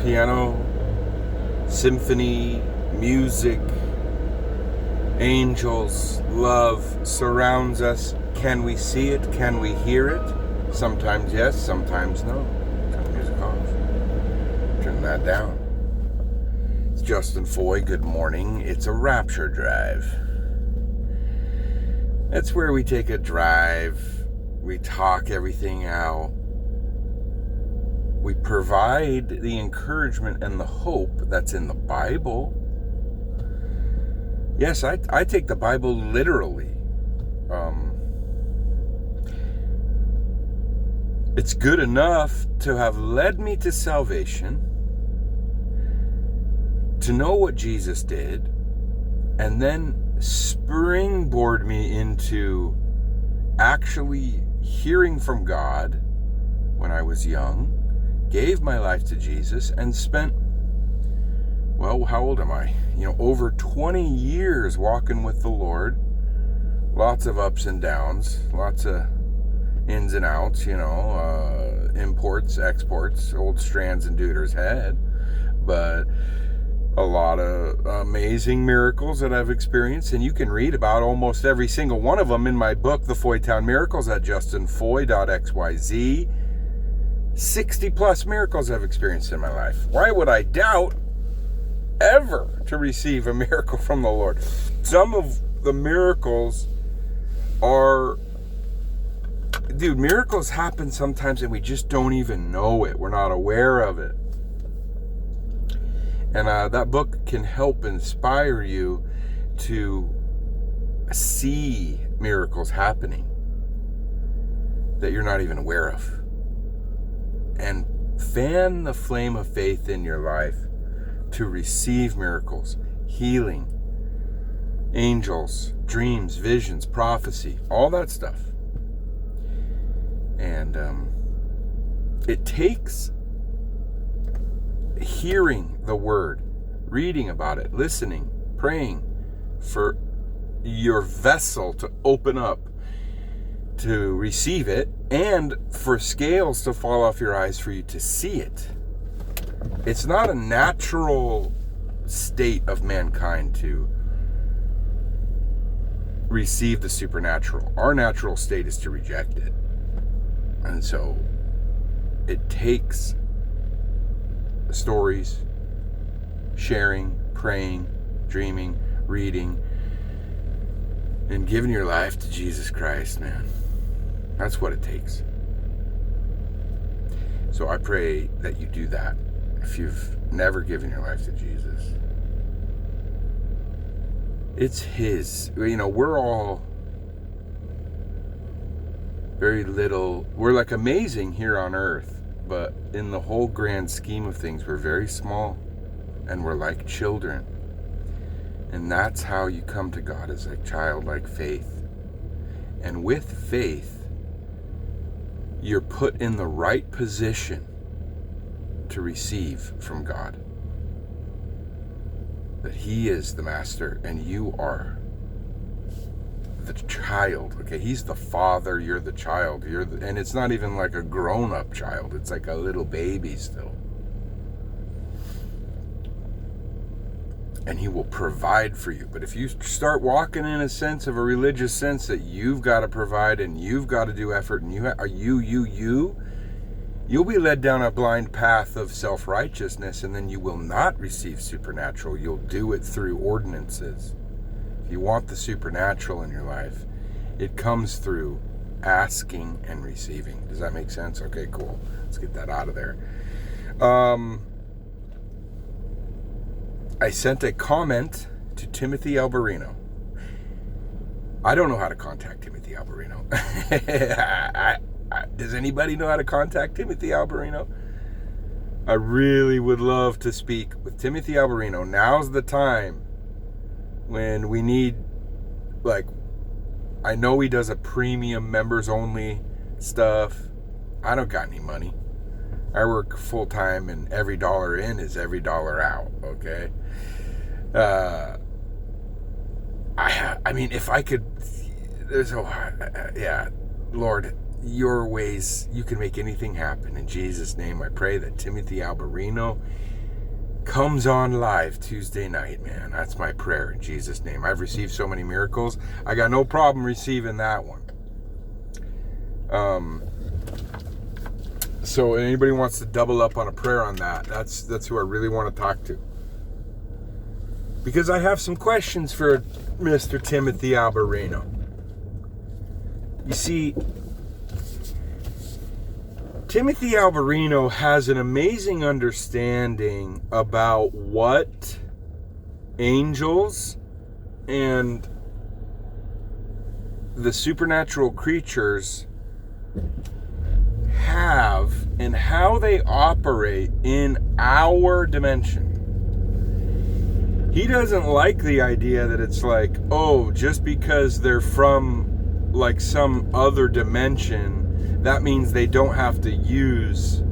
piano, symphony, music, angels, love surrounds us. Can we see it? Can we hear it? Sometimes yes, sometimes no. Turn the music off. Turn that down. It's Justin Foy. Good morning. It's a rapture drive. That's where we take a drive. We talk everything out. We provide the encouragement and the hope that's in the Bible. Yes, I take the Bible literally. It's good enough to have led me to salvation, to know what Jesus did, and then springboard me into actually hearing from God when I was young, gave my life to Jesus, and spent, well, how old am I? Over 20 years walking with the Lord. Lots of ups and downs, lots of ins and outs, imports, exports, old strands and deuters head, but a lot of amazing miracles that I've experienced, and you can read about almost every single one of them in my book, The Foytown Miracles, at justinfoy.xyz. 60 plus miracles I've experienced in my life. Why would I doubt ever to receive a miracle from the Lord? Some of the miracles are, miracles happen sometimes and we just don't even know it. We're not aware of it. And that book can help inspire you to see miracles happening that you're not even aware of. And fan the flame of faith in your life to receive miracles, healing, angels, dreams, visions, prophecy, all that stuff. And it takes hearing the word, reading about it, listening, praying for your vessel to open up to receive it, and for scales to fall off your eyes for you to see it. It's not a natural state of mankind to receive the supernatural. Our natural state is to reject it. And so it takes stories, sharing, praying, dreaming, reading, and giving your life to Jesus Christ, man. That's what it takes. So I pray that you do that if you've never given your life to Jesus. It's His. We're all very little. We're like amazing here on earth, but in the whole grand scheme of things, we're very small and we're like children. And that's how you come to God, is like childlike faith. And with faith, you're put in the right position to receive from God. That He is the master and you are the child. Okay, He's the father, you're the child. And it's not even like a grown-up child. It's like a little baby still. And He will provide for you. But if you start walking in a sense of a religious sense that you've got to provide and you've got to do effort and you'll be led down a blind path of self-righteousness, and then you will not receive supernatural. You'll do it through ordinances. If you want the supernatural in your life, it comes through asking and receiving. Does that make sense? Okay, cool. Let's get that out of there. I sent a comment to Timothy Alberino. I don't know how to contact Timothy Alberino. Does anybody know how to contact Timothy Alberino? I really would love to speak with Timothy Alberino. Now's the time when we need, I know he does a premium members only stuff. I don't got any money. I work full time and every dollar in is every dollar out, okay? I mean, if I could, Lord, your ways, you can make anything happen. In Jesus' name, I pray that Timothy Alberino comes on live Tuesday night, man. That's my prayer in Jesus' name. I've received so many miracles. I got no problem receiving that one. So anybody wants to double up on a prayer on that, that's who I really want to talk to. Because I have some questions for Mr. Timothy Alberino. You see, Timothy Alberino has an amazing understanding about what angels and the supernatural creatures have and how they operate in our dimension. He doesn't like the idea that it's like, oh, just because they're from like some other dimension, that means they don't have to use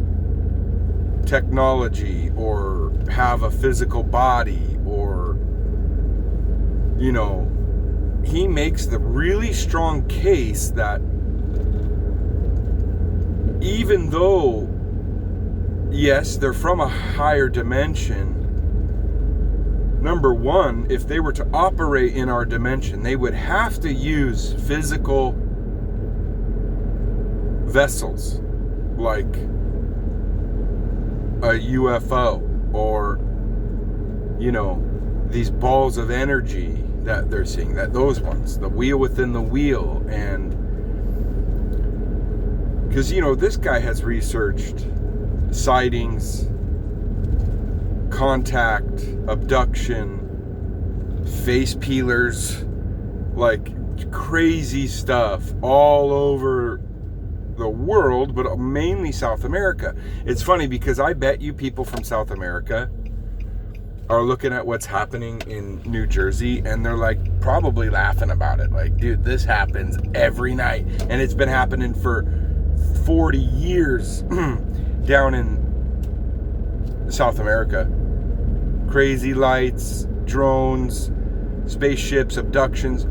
technology or have a physical body or, you know, he makes the really strong case that even though, yes, they're from a higher dimension, number one, if they were to operate in our dimension, they would have to use physical vessels like a UFO or, you know, these balls of energy that they're seeing, that those ones, the wheel within the wheel. And because, you know, this guy has researched sightings, contact, abduction, face peelers, like crazy stuff all over the world, but mainly South America. It's funny because I bet you people from South America are looking at what's happening in New Jersey and they're like probably laughing about it. Like, dude, this happens every night. And it's been happening for 40 years down in South America. Crazy lights, drones, spaceships, abductions.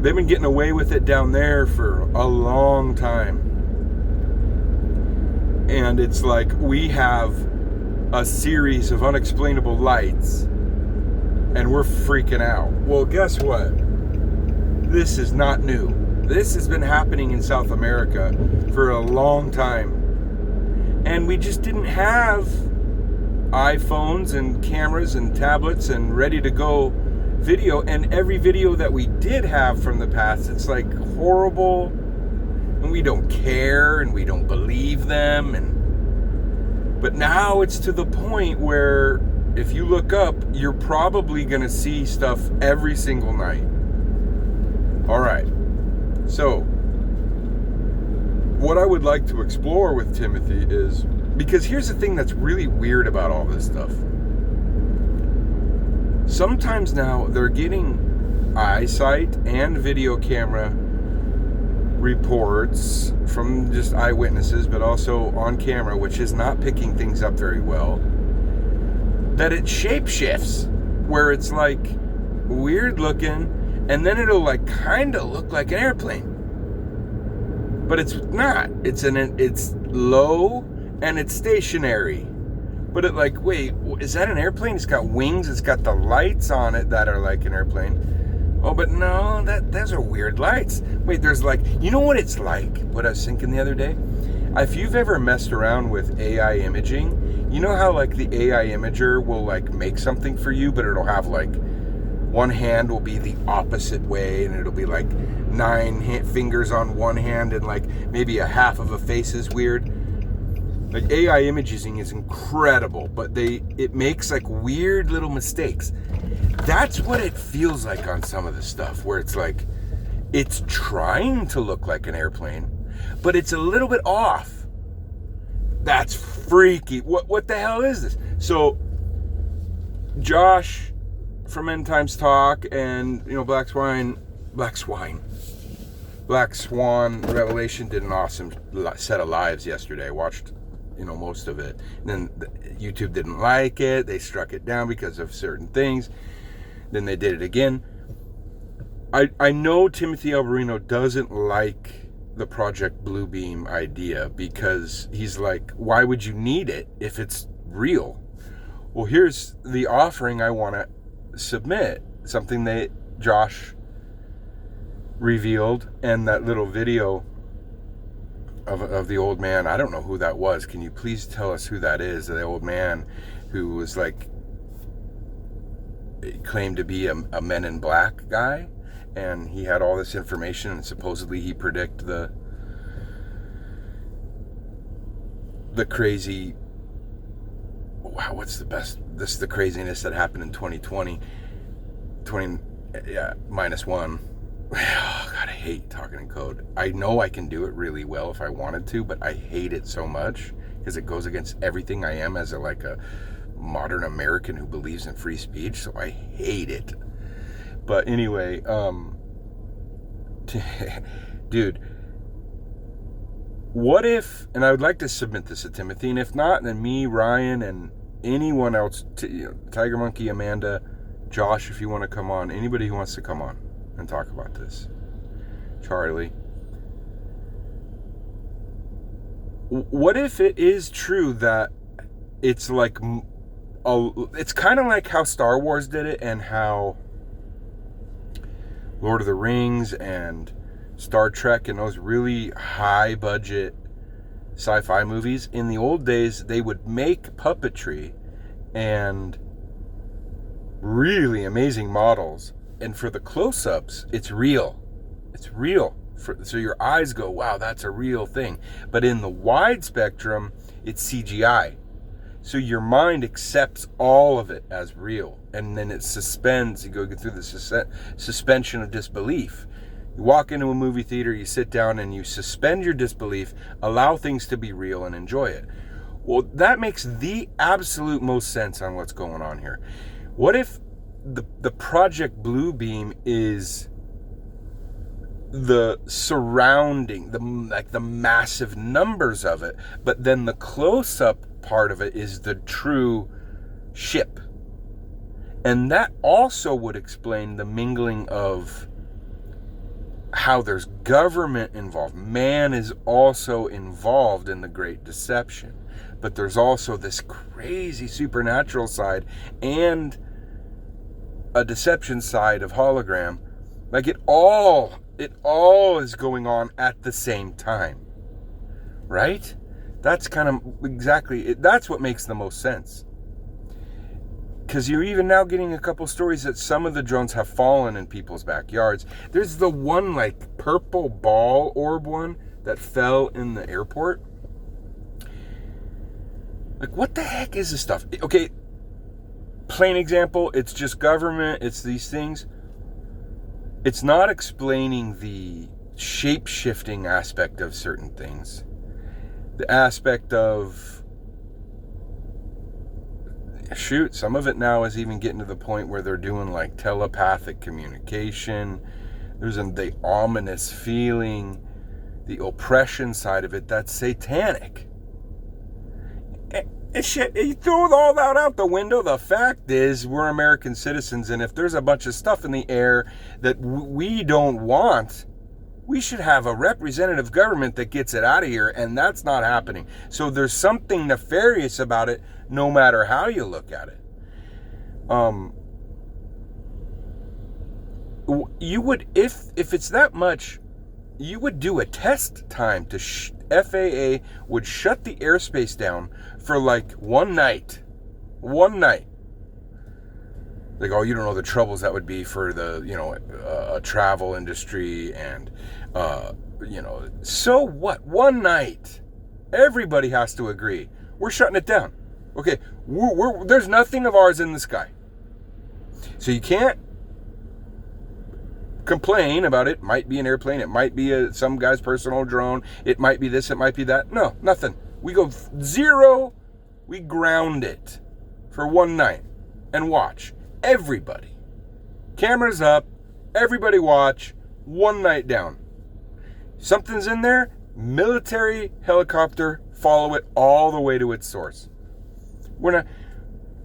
They've been getting away with it down there for a long time. And it's like we have a series of unexplainable lights and we're freaking out. Well, guess what? This is not new. This has been happening in South America for a long time. And we just didn't have iPhones and cameras and tablets and ready to go video. And every video that we did have from the past, it's like horrible and we don't care and we don't believe them. But now it's to the point where if you look up, you're probably going to see stuff every single night. All right. So what I would like to explore with Timothy is, because here's the thing that's really weird about all this stuff. Sometimes now they're getting eyesight and video camera reports from just eyewitnesses, but also on camera, which is not picking things up very well, that it shapeshifts, where it's like weird looking, and then it'll like kind of look like an airplane. But it's not. It's low and it's stationary. But it like, wait, is that an airplane? It's got wings, it's got the lights on it that are like an airplane. Oh, but no, those are weird lights. Wait, there's like, you know what it's like? What I was thinking the other day? If you've ever messed around with AI imaging, you know how like the AI imager will like make something for you, but it'll have like one hand will be the opposite way, and it'll be like 9 fingers on one hand, and like maybe a half of a face is weird. Like AI imaging is incredible, but it makes like weird little mistakes. That's what it feels like on some of the stuff, where it's like it's trying to look like an airplane, but it's a little bit off. That's freaky. What the hell is this? So Josh from End Times Talk and, you know, Black Swan Revelation did an awesome set of lives yesterday. I watched, you know, most of it. And then YouTube didn't like it. They struck it down because of certain things. Then they did it again. I know Timothy Alberino doesn't like the Project Bluebeam idea, because he's like, why would you need it if it's real? Well, here's the offering I want to submit, something that Josh revealed, and that little video of the old man. I don't know who that was. Can you please tell us who that is? The old man who was like, claimed to be a Men in Black guy, and he had all this information, and supposedly he predicted the crazy, wow, what's the best, this is the craziness that happened in 2020, -1. Oh, God, I hate talking in code. I know I can do it really well if I wanted to, but I hate it so much because it goes against everything I am as a modern American who believes in free speech, so I hate it. But anyway, dude, what if, and I would like to submit this to Timothy, and if not, then me, Ryan, and anyone else, Tiger Monkey, Amanda, Josh, if you want to come on, anybody who wants to come on and talk about this, Charlie, what if it is true that it's like, it's kind of like how Star Wars did it, and how Lord of the Rings and Star Trek and those really high budget sci-fi movies, in the old days they would make puppetry and really amazing models, and for the close-ups it's real, so your eyes go, wow, that's a real thing. But in the wide spectrum it's CGI, so your mind accepts all of it as real, and then it suspends. You go through the suspension of disbelief. You walk into a movie theater, you sit down, and you suspend your disbelief, allow things to be real, and enjoy it. Well, that makes the absolute most sense on what's going on here. What if the Project Bluebeam is the surrounding, the massive numbers of it, but then the close-up part of it is the true ship? And that also would explain the mingling of how there's government involved. Man is also involved in the Great Deception, but there's also this crazy supernatural side and a deception side of hologram. Like it all is going on at the same time, right? That's kind of exactly it. That's what makes the most sense. Because you're even now getting a couple stories that some of the drones have fallen in people's backyards. There's the one purple ball orb one that fell in the airport. What the heck is this stuff? Okay, plain example, it's just government, it's these things. It's not explaining the shape-shifting aspect of certain things. The aspect of, shoot, some of it now is even getting to the point where they're doing telepathic communication. There's the ominous feeling, the oppression side of it, that's satanic. And shit, you throw all that out the window. The fact is, we're American citizens, and if there's a bunch of stuff in the air that we don't want, we should have a representative government that gets it out of here, and that's not happening. So there's something nefarious about it, no matter how you look at it. You would, if it's that much, you would do a test time to FAA would shut the airspace down for one night. Oh, you don't know the troubles that would be for the travel industry, and so what? One night, everybody has to agree. We're shutting it down. Okay, there's nothing of ours in the sky, so you can't complain about it. Might be an airplane, it might be some guy's personal drone, it might be this, it might be that. No, nothing. We go zero. We ground it for one night and watch. Everybody, cameras up, everybody watch. One night down. Something's in there, military helicopter, follow it all the way to its source.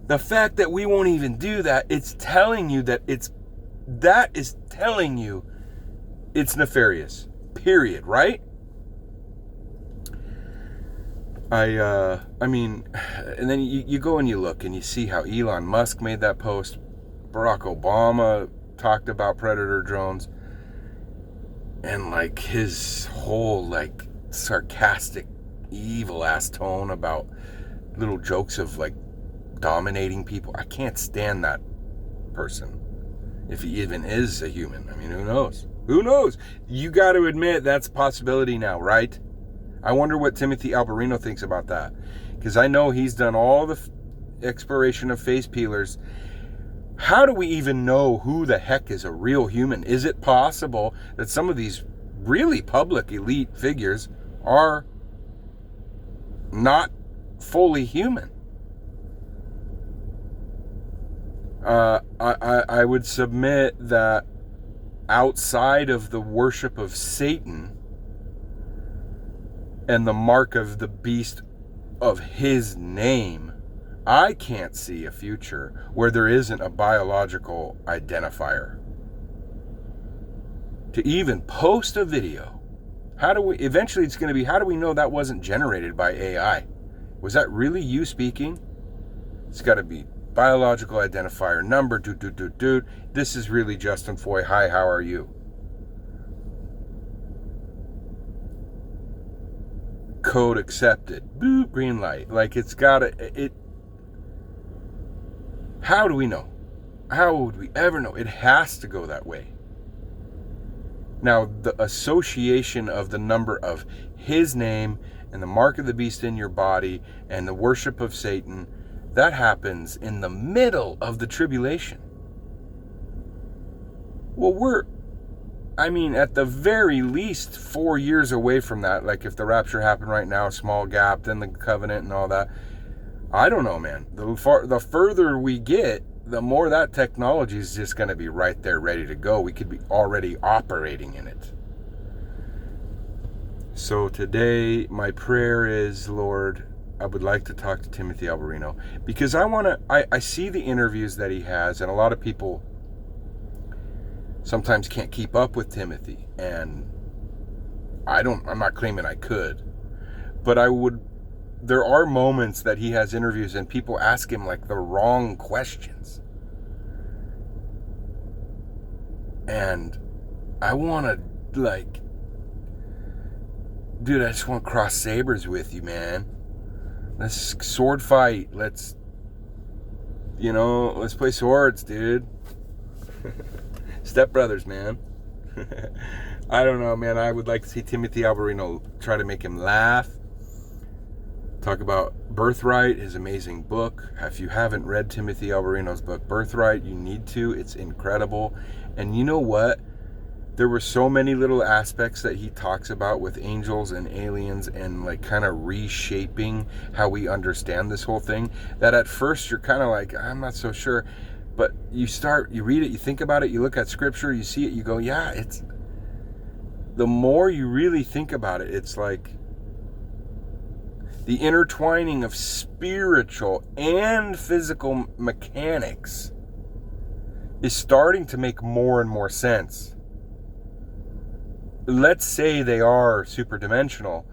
The fact that we won't even do that, it's telling you that it's nefarious. Period, right? I mean, and then you go and you look and you see how Elon Musk made that post. Barack Obama talked about predator drones, and like his whole like sarcastic, evil ass tone about little jokes of like dominating people. I can't stand that person, if he even is a human. I mean, who knows? Who knows? You got to admit that's a possibility now, right? I wonder what Timothy Alberino thinks about that, because I know he's done all the exploration of face peelers. How do we even know who the heck is a real human? Is it possible that some of these really public elite figures are not fully human? I would submit that outside of the worship of Satan and the mark of the beast of his name, I can't see a future where there isn't a biological identifier. To even post a video, eventually it's going to be, how do we know that wasn't generated by AI? Was that really you speaking? It's got to be biological identifier number, this is really Justin Foy. Hi, how are you? Code accepted. Boop, green light. Like it's gotta, how do we know? How would we ever know? It has to go that way. Now, the association of the number of his name and the mark of the beast in your body and the worship of Satan, that happens in the middle of the tribulation. Well, at the very least 4 years away from that. Like if the rapture happened right now, small gap, then the covenant and all that. I don't know, man. The further we get, the more that technology is just going to be right there ready to go. We could be already operating in it. So today, my prayer is, Lord, I would like to talk to Timothy Alberino, because I see the interviews that he has, and a lot of people sometimes can't keep up with Timothy, and I'm not claiming I could, but there are moments that he has interviews and people ask him like the wrong questions. And I want to like, dude, I just want to cross sabers with you, man. Let's sword fight. Let's play swords, dude. Step brothers, man. I don't know, man. I would like to see Timothy Alberino try to make him laugh. Talk about Birthright, his amazing book. If you haven't read Timothy Alberino's book, Birthright, you need to. It's incredible. And you know what? There were so many little aspects that he talks about with angels and aliens and like kind of reshaping how we understand this whole thing, that at first you're kind of like, I'm not so sure. But you read it, you think about it, you look at scripture, you see it, you go, yeah, the more you really think about it, it's like the intertwining of spiritual and physical mechanics is starting to make more and more sense. Let's say they are super dimensional.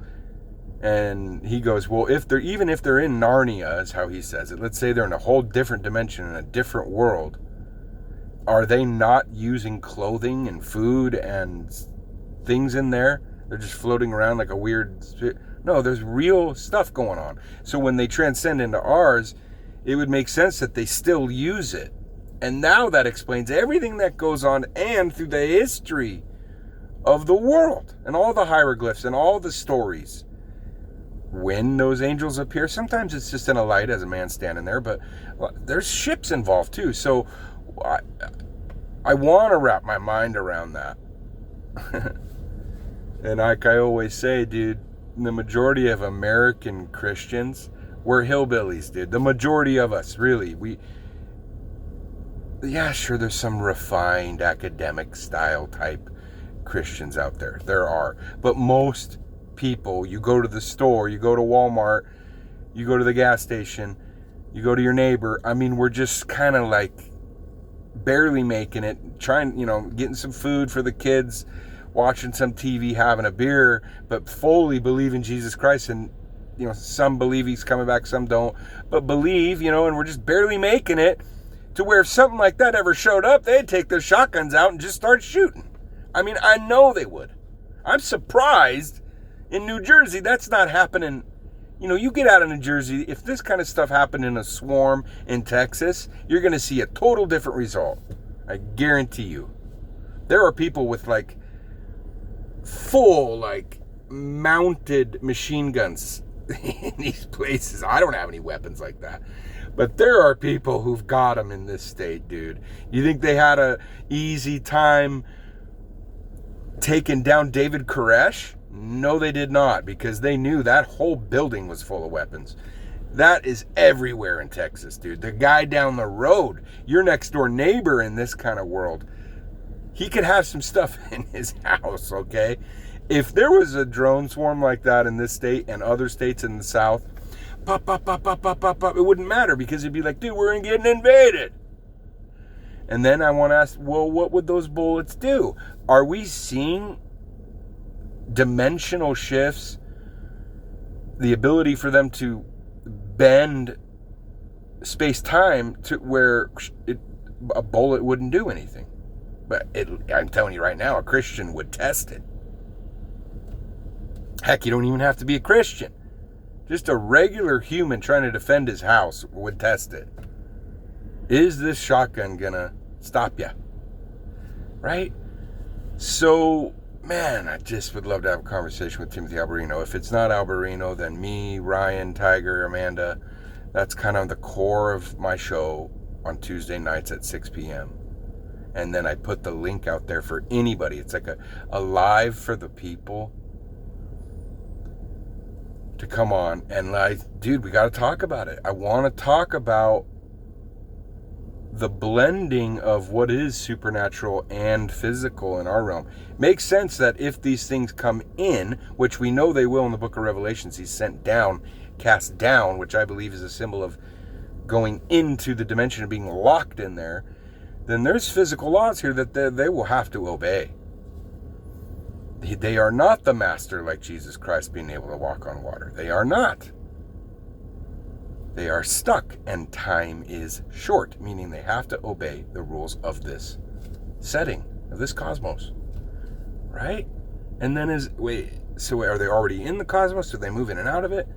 And he goes, well, even if they're in Narnia, is how he says it. Let's say they're in a whole different dimension, in a different world. Are they not using clothing and food and things in there? They're just floating around like a weird... No, there's real stuff going on. So when they transcend into ours, it would make sense that they still use it. And now that explains everything that goes on and through the history of the world and all the hieroglyphs and all the stories. When those angels appear, sometimes it's just in a light as a man standing there, but there's ships involved too. So I want to wrap my mind around that. And like I always say, dude, the majority of American Christians, we're hillbillies, dude. The majority of us, really. Yeah, sure, there's some refined academic style type Christians out there. There are. But most people, you go to the store, you go to Walmart, you go to the gas station, you go to your neighbor. I mean, we're just kind of like barely making it, trying, getting some food for the kids, watching some TV, having a beer, but fully believe in Jesus Christ. And some believe he's coming back, some don't, but believe, and we're just barely making it to where if something like that ever showed up, they'd take their shotguns out and just start shooting. I mean, I know they would. I'm surprised in New Jersey that's not happening. You get out of New Jersey, if this kind of stuff happened in a swarm in Texas, you're going to see a total different result. I guarantee you. There are people with full mounted machine guns in these places. I don't have any weapons like that. But there are people who've got them in this state, dude. You think they had a easy time taking down David Koresh? No, they did not, because they knew that whole building was full of weapons. That is everywhere in Texas, dude. The guy down the road, your next door neighbor in this kind of world, he could have some stuff in his house, okay? If there was a drone swarm like that in this state and other states in the South, pop, pop, pop, pop, pop, pop, pop, it wouldn't matter, because it'd be like, dude, we're getting invaded. And then I want to ask, well, what would those bullets do? Are we seeing dimensional shifts, the ability for them to bend space-time to where a bullet wouldn't do anything? But I'm telling you right now, a Christian would test it. Heck, you don't even have to be a Christian. Just a regular human trying to defend his house would test it. Is this shotgun gonna stop you? Right? So, man, I just would love to have a conversation with Timothy Alberino. If it's not Alberino, then me, Ryan, Tiger, Amanda. That's kind of the core of my show on Tuesday nights at 6 p.m. And then I put the link out there for anybody. It's like a live for the people to come on. And dude, we got to talk about it. I want to talk about the blending of what is supernatural and physical in our realm. Makes sense that if these things come in, which we know they will in the book of Revelations, he's sent down, cast down, which I believe is a symbol of going into the dimension of being locked in there, then there's physical laws here that they will have to obey. They are not the master like Jesus Christ being able to walk on water. They are not. They are stuck, and time is short, meaning they have to obey the rules of this setting, of this cosmos. Right? And then so are they already in the cosmos? Do they move in and out of it?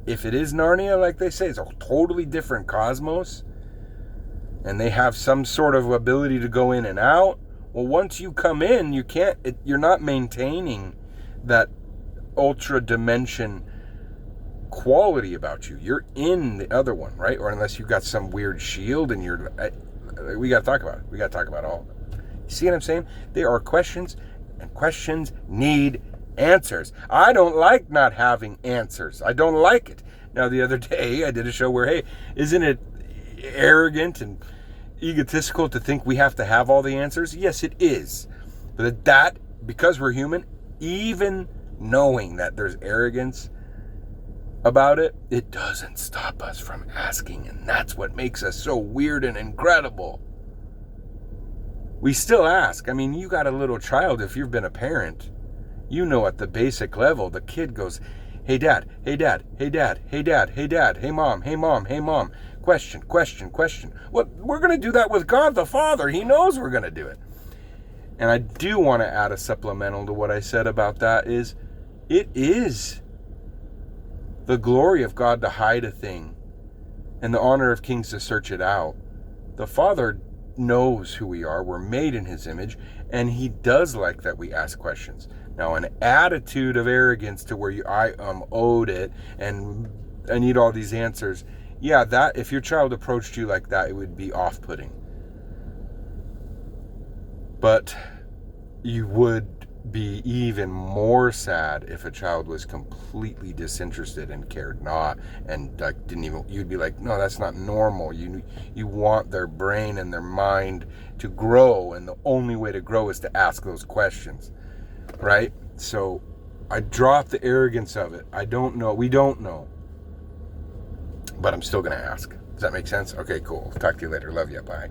If it is Narnia, like they say, it's a totally different cosmos, and they have some sort of ability to go in and out. Well, once you come in, you're not maintaining that ultra dimension quality about you. You're in the other one, right? Or unless you've got some weird shield and we got to talk about it. We got to talk about all of it. You see what I'm saying? There are questions, and questions need answers. I don't like not having answers. I don't like it. Now, the other day, I did a show where, hey, isn't it arrogant and egotistical to think we have to have all the answers? Yes, it is. But because we're human, even knowing that there's arrogance about it, it doesn't stop us from asking, and that's what makes us so weird and incredible. We still ask. I mean, you got a little child, if you've been a parent, at the basic level, the kid goes, hey dad, hey dad, hey dad, hey dad, hey dad, hey mom, hey mom, hey mom, question, question, question. Well, we're going to do that with God the Father. He knows we're going to do it. And I do want to add a supplemental to what I said about that is, it is the glory of God to hide a thing and the honor of kings to search it out. The Father knows who we are. We're made in his image, and he does like that we ask questions. Now, an attitude of arrogance to where I am owed it and I need all these answers. Yeah, that if your child approached you like that, it would be off-putting. But you would be even more sad if a child was completely disinterested and cared not, and didn't even. You'd be like, no, that's not normal. You want their brain and their mind to grow, and the only way to grow is to ask those questions, right? So I drop the arrogance of it. I don't know. We don't know, but I'm still gonna ask. Does that make sense? Okay, cool. Talk to you later. Love you. Bye.